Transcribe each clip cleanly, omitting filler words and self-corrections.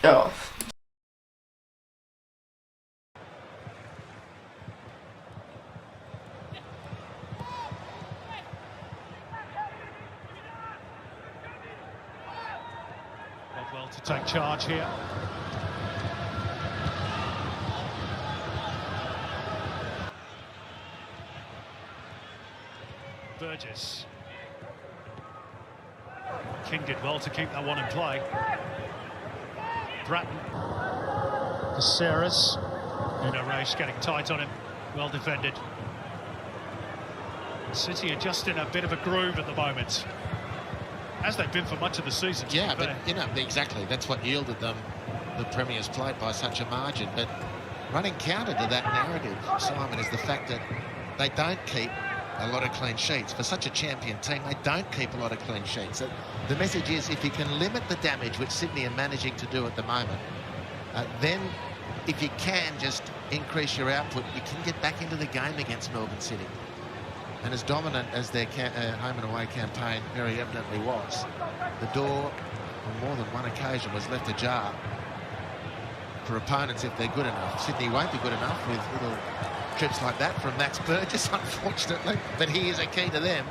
Ja. Well to take charge here. Burgess. King did well to keep that one in play. Bratton. Caceres. Nuno Reis getting tight on him. Well defended. City are just in a bit of a groove at the moment, as they've been for much of the season. Yeah, but you know, exactly, that's what yielded them the Premier's played by such a margin. But running counter to that narrative, Simon, is the fact that they don't keep a lot of clean sheets. For such a champion team, they don't keep a lot of clean sheets. The message is, if you can limit the damage, which Sydney are managing to do at the moment, then if you can just increase your output, you can get back into the game against Melbourne City. And as dominant as their home and away campaign very evidently was, the door on more than one occasion was left ajar for opponents if they're good enough. Sydney won't be good enough with little trips like that from Max Burgess, unfortunately, but he is a key to them.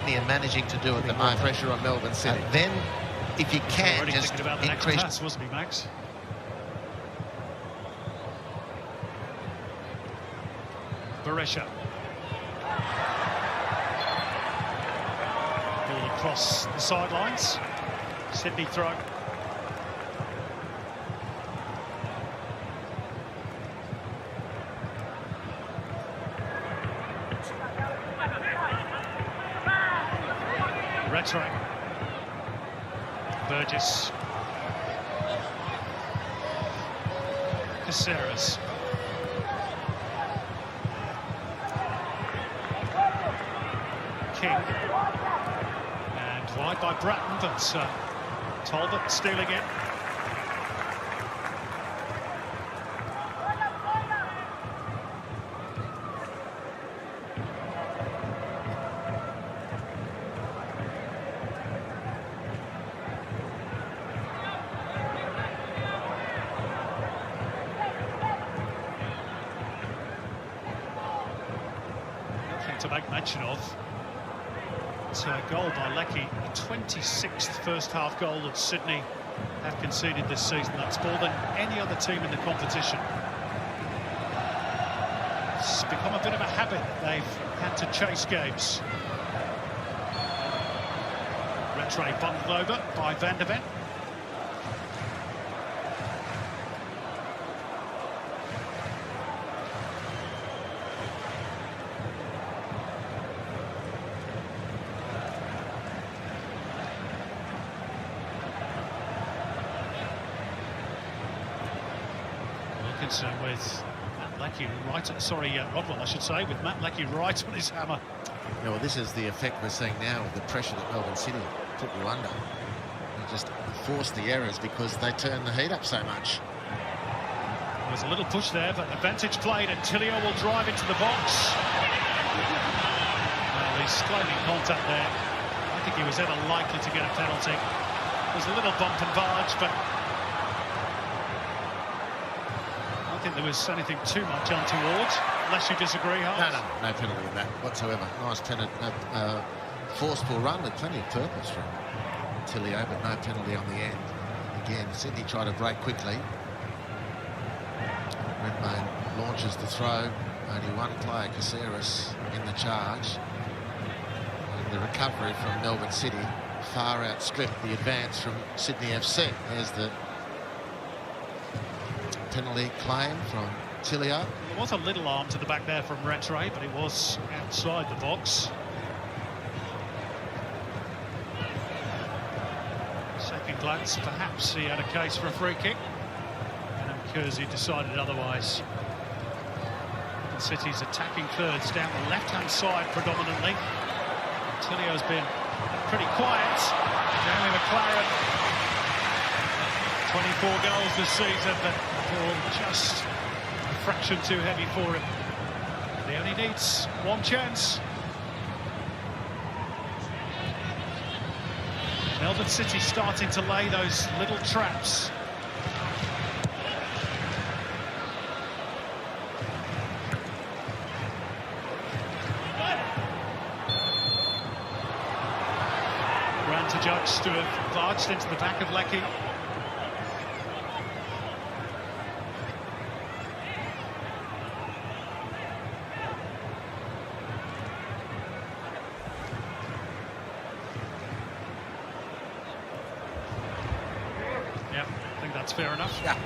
They're managing to do at the moment. Pressure on Melbourne City. Then, if you can just about the increase... next pass, wasn't he, Max? Berisha. Ball across the sidelines. Sydney throw. Retro. Burgess. Caceres. King. And wide by Bratton, but Talbot stealing it. Nothing to make mention of. It's a goal by Leckie, the 26th first-half goal that Sydney have conceded this season. That's more than any other team in the competition. It's become a bit of a habit that they've had to chase games. Retray bundled over by Van der Ven. Concern with Matt Leckie Rodwell, I should say, with Matt Leckie right on his hammer. Yeah, well, this is the effect we're seeing now with the pressure that Melbourne City put you under. They just force the errors because they turn the heat up so much. There's a little push there, but advantage played, and Tilio will drive into the box. Well, he's claiming contact there. I don't think he was ever likely to get a penalty. There's a little bump and barge, but I don't think there was anything too much untoward, unless you disagree, Hart. No penalty in that whatsoever. Nice penalty, forceful run with plenty of purpose from Tilio, but no penalty on the end. Again, Sydney tried to break quickly. Redmayne launches the throw. Only one player, Caceres, in the charge. And the recovery from Melbourne City far outstripped the advance from Sydney FC. There's the penalty claim from Tilio. There was a little arm to the back there from Rattray, but it was outside the box. Second glance, perhaps he had a case for a free kick. And Kersey decided otherwise. And City's attacking thirds down the left-hand side predominantly. Tilio's been pretty quiet. Jamie McLaren, 24 goals this season, but just a fraction too heavy for him. He only needs one chance. Melbourne City starting to lay those little traps. Ran to judge to have barged into the back of Leckie. Yeah, I think that's fair enough. Yeah.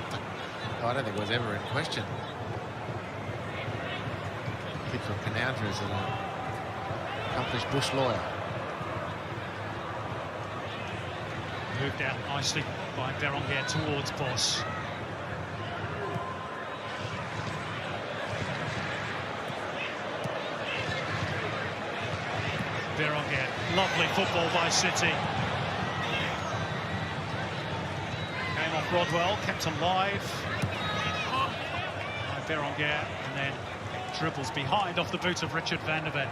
I don't think it was ever in question. Kid from Canowdra is an accomplished bush lawyer. Moved out nicely by Berenguer towards Boss. Berenguer, lovely football by City. Came off Rodwell, kept alive by Berenguer, and then dribbles behind off the boot of Richard van der Ven.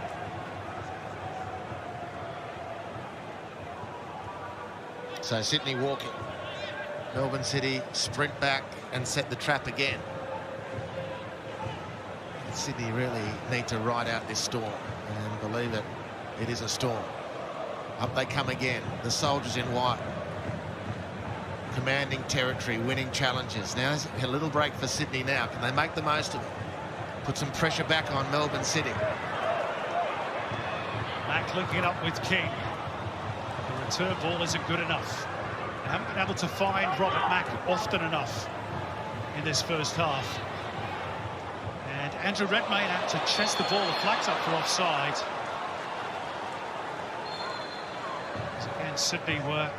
So Sydney walking. Melbourne City sprint back and set the trap again. Sydney really need to ride out this storm and believe that it is a storm. Up they come again. The soldiers in white. Commanding territory, winning challenges. Now there's a little break for Sydney now. Can they make the most of it? Put some pressure back on Melbourne City. Mack looking it up with King. The return ball isn't good enough. They haven't been able to find Robert Mack often enough in this first half. And Andrew Redmayne had to chest the ball, the flag's up for offside. So again, Sydney were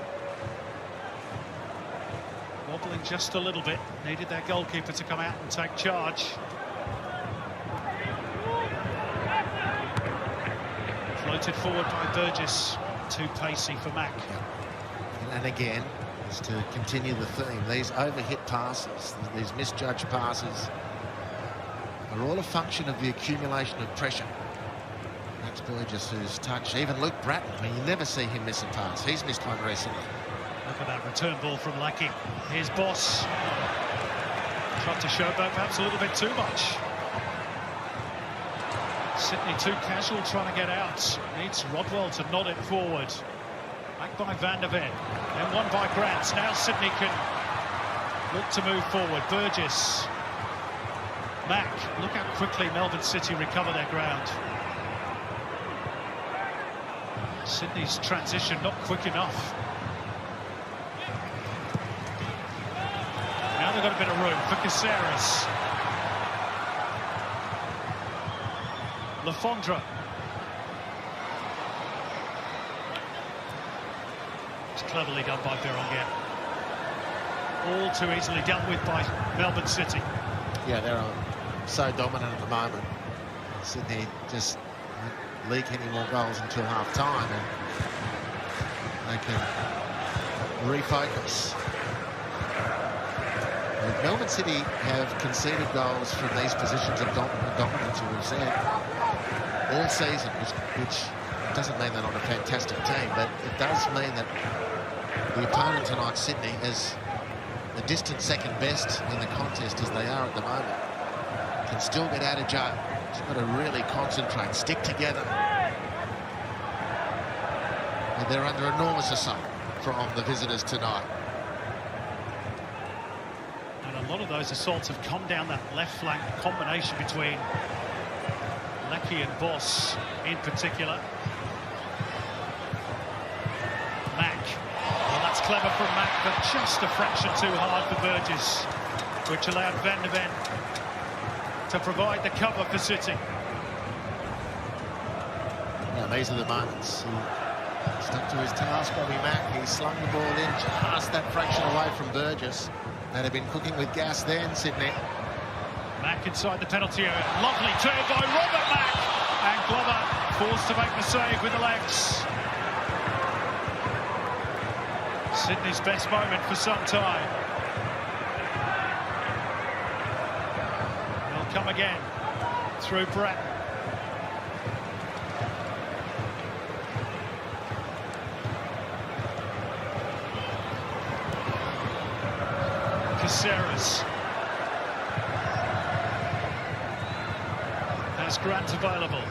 wobbling just a little bit. Needed their goalkeeper to come out and take charge. Floated forward by Burgess. Too pacey for Mack. And again, is to continue the theme. These overhit passes, these misjudged passes, are all a function of the accumulation of pressure. That's Burgess who's touched. Even Luke Bratton, I mean, you never see him miss a pass. He's missed one recently. Look at that return ball from Leckie. Here's Boss. Tried to showboat perhaps a little bit too much. Sydney too casual trying to get out. Needs Rodwell to nod it forward. Back by Van der Ven. Then one by Grant. Now Sydney can look to move forward. Burgess. Mack. Look how quickly Melbourne City recover their ground. Sydney's transition not quick enough. Now they've got a bit of room for Caceres. Lafondra. It's cleverly done by Berenguer. All too easily dealt with by Melbourne City. Yeah, they're so dominant at the moment. Sydney just won't leak any more goals until half-time, and they can refocus. And Melbourne City have conceded goals from these positions of dominance, as we've said, all season, which doesn't mean they're not a fantastic team, but it does mean that the opponent tonight, Sydney, is the distant second best in the contest as they are at the moment. Can still get out of jail. Just got to really concentrate, stick together. And they're under enormous assault from the visitors tonight. And a lot of those assaults have come down that left flank, combination between Leckie and Boss in particular. Mack. Well, that's clever from Mack, but just a fraction too hard for Burgess, which allowed Van der Ven to provide the cover for City. Now, these are the moments. He stuck to his task, Bobby Mack. He slung the ball in just that fraction away from Burgess. They'd have been cooking with gas then, Sydney. Mack inside the penalty area. Lovely turn by Robert Mack. And Glover forced to make the save with the legs. Sydney's best moment for some time. They'll come again through Bratton. Caceres. Has Grant available.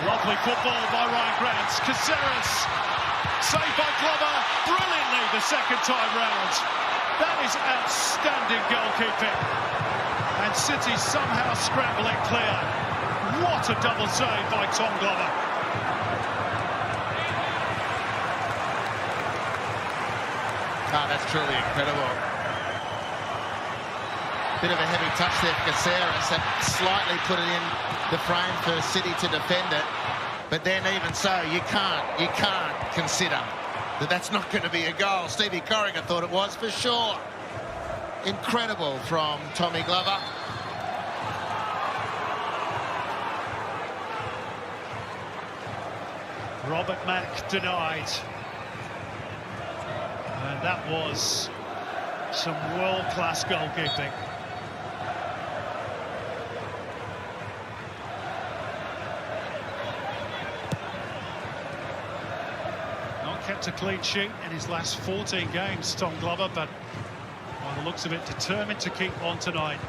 Lovely football by Ryan Grant. Caceres, saved by Glover brilliantly the second time round. That is outstanding goalkeeping. And City somehow scrambling clear. What a double save by Tom Glover. Oh, that's truly incredible. Bit of a heavy touch there for Caceres, that slightly put it in the frame for City to defend it. But then even so, you can't consider that that's not going to be a goal. Stevie Corrigan thought it was for sure. Incredible from Tommy Glover. Robert Mack denied. And that was some world-class goalkeeping. Not kept a clean sheet in his last 14 games, Tom Glover, but by the looks of it, determined to keep on tonight.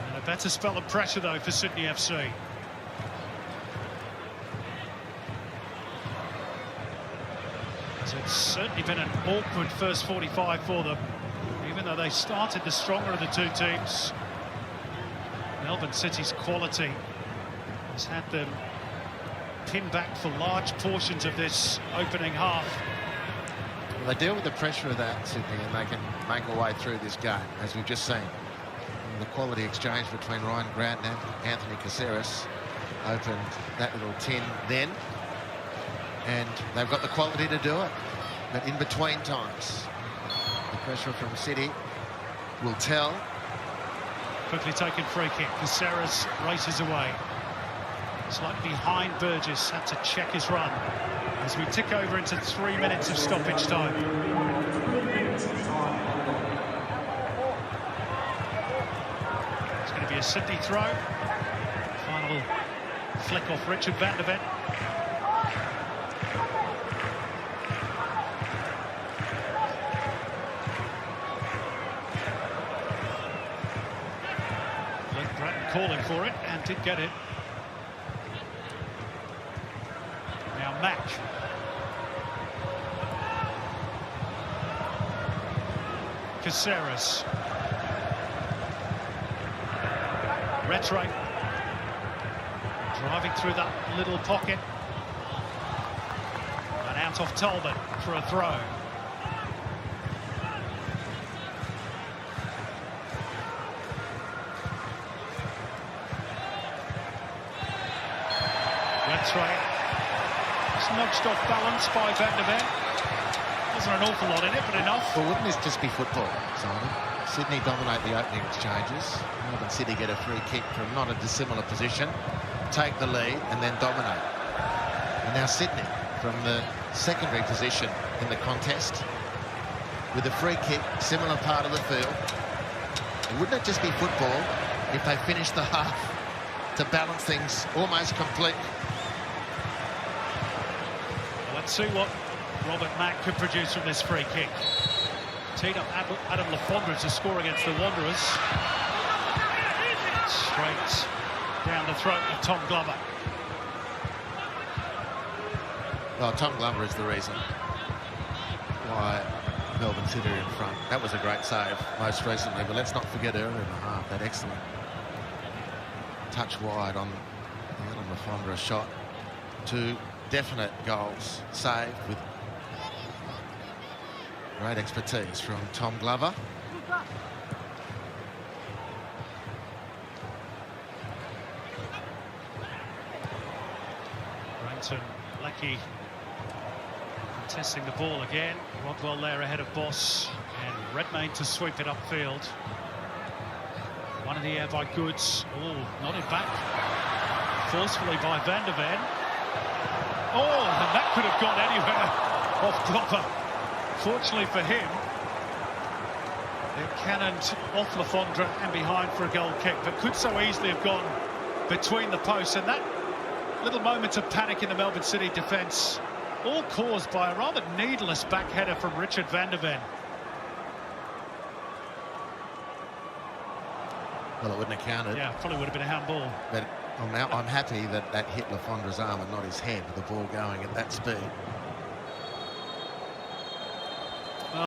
And a better spell of pressure, though, for Sydney FC. It's certainly been an awkward first 45 for them, even though they started the stronger of the two teams. Melbourne City's quality has had them pinned back for large portions of this opening half. Well, they deal with the pressure of that, Sydney, and they can make a way through this game, as we've just seen. And the quality exchange between Ryan Grant and Anthony Caceres opened that little tin then. And they've got the quality to do it. But in between times, the pressure from City will tell. Quickly taken free kick. Caceres races away. Slightly behind Burgess, had to check his run as we tick over into 3 minutes of stoppage time. It's going to be a Sydney throw. Final flick off Richard van der Ven. Calling for it and did get it. Now Mack. Caceres. Retro. Driving through that little pocket. And out off Talbot for a throw. It's nudged off balance by Van der Ven. Wasn't an awful lot in it, but enough. Well, wouldn't this just be football, Simon? Sydney dominate the opening exchanges. Melbourne City get a free kick from not a dissimilar position, take the lead, and then dominate. And now Sydney, from the secondary position in the contest, with a free kick, similar part of the field. Wouldn't it just be football if they finished the half to balance things almost complete? Let's see what Robert Mack can produce from this free kick. Teed up Adam Lafondra to score against the Wanderers. Straight down the throat of Tom Glover. Well, Tom Glover is the reason why Melbourne City are in front. That was a great save most recently, but let's not forget earlier in the half, that excellent touch wide on Adam Lafondra shot. Two definite goals saved with great expertise from Tom Glover. Brenton Leckie contesting the ball again. Rodwell there ahead of Boss, and Redmayne to sweep it upfield. One in the air by Goods. Oh, nodded back forcefully by Van der Ven. Oh, and that could have gone anywhere off Glover. Fortunately for him, it cannoned off Lafondra and behind for a goal kick, but could so easily have gone between the posts, and that Little moments of panic in the Melbourne City defence, all caused by a rather needless back header from Richard van der Ven. Well, it wouldn't have counted. Yeah, probably would have been a handball. But I'm happy that that hit Lafondra's arm and not his head with the ball going at that speed.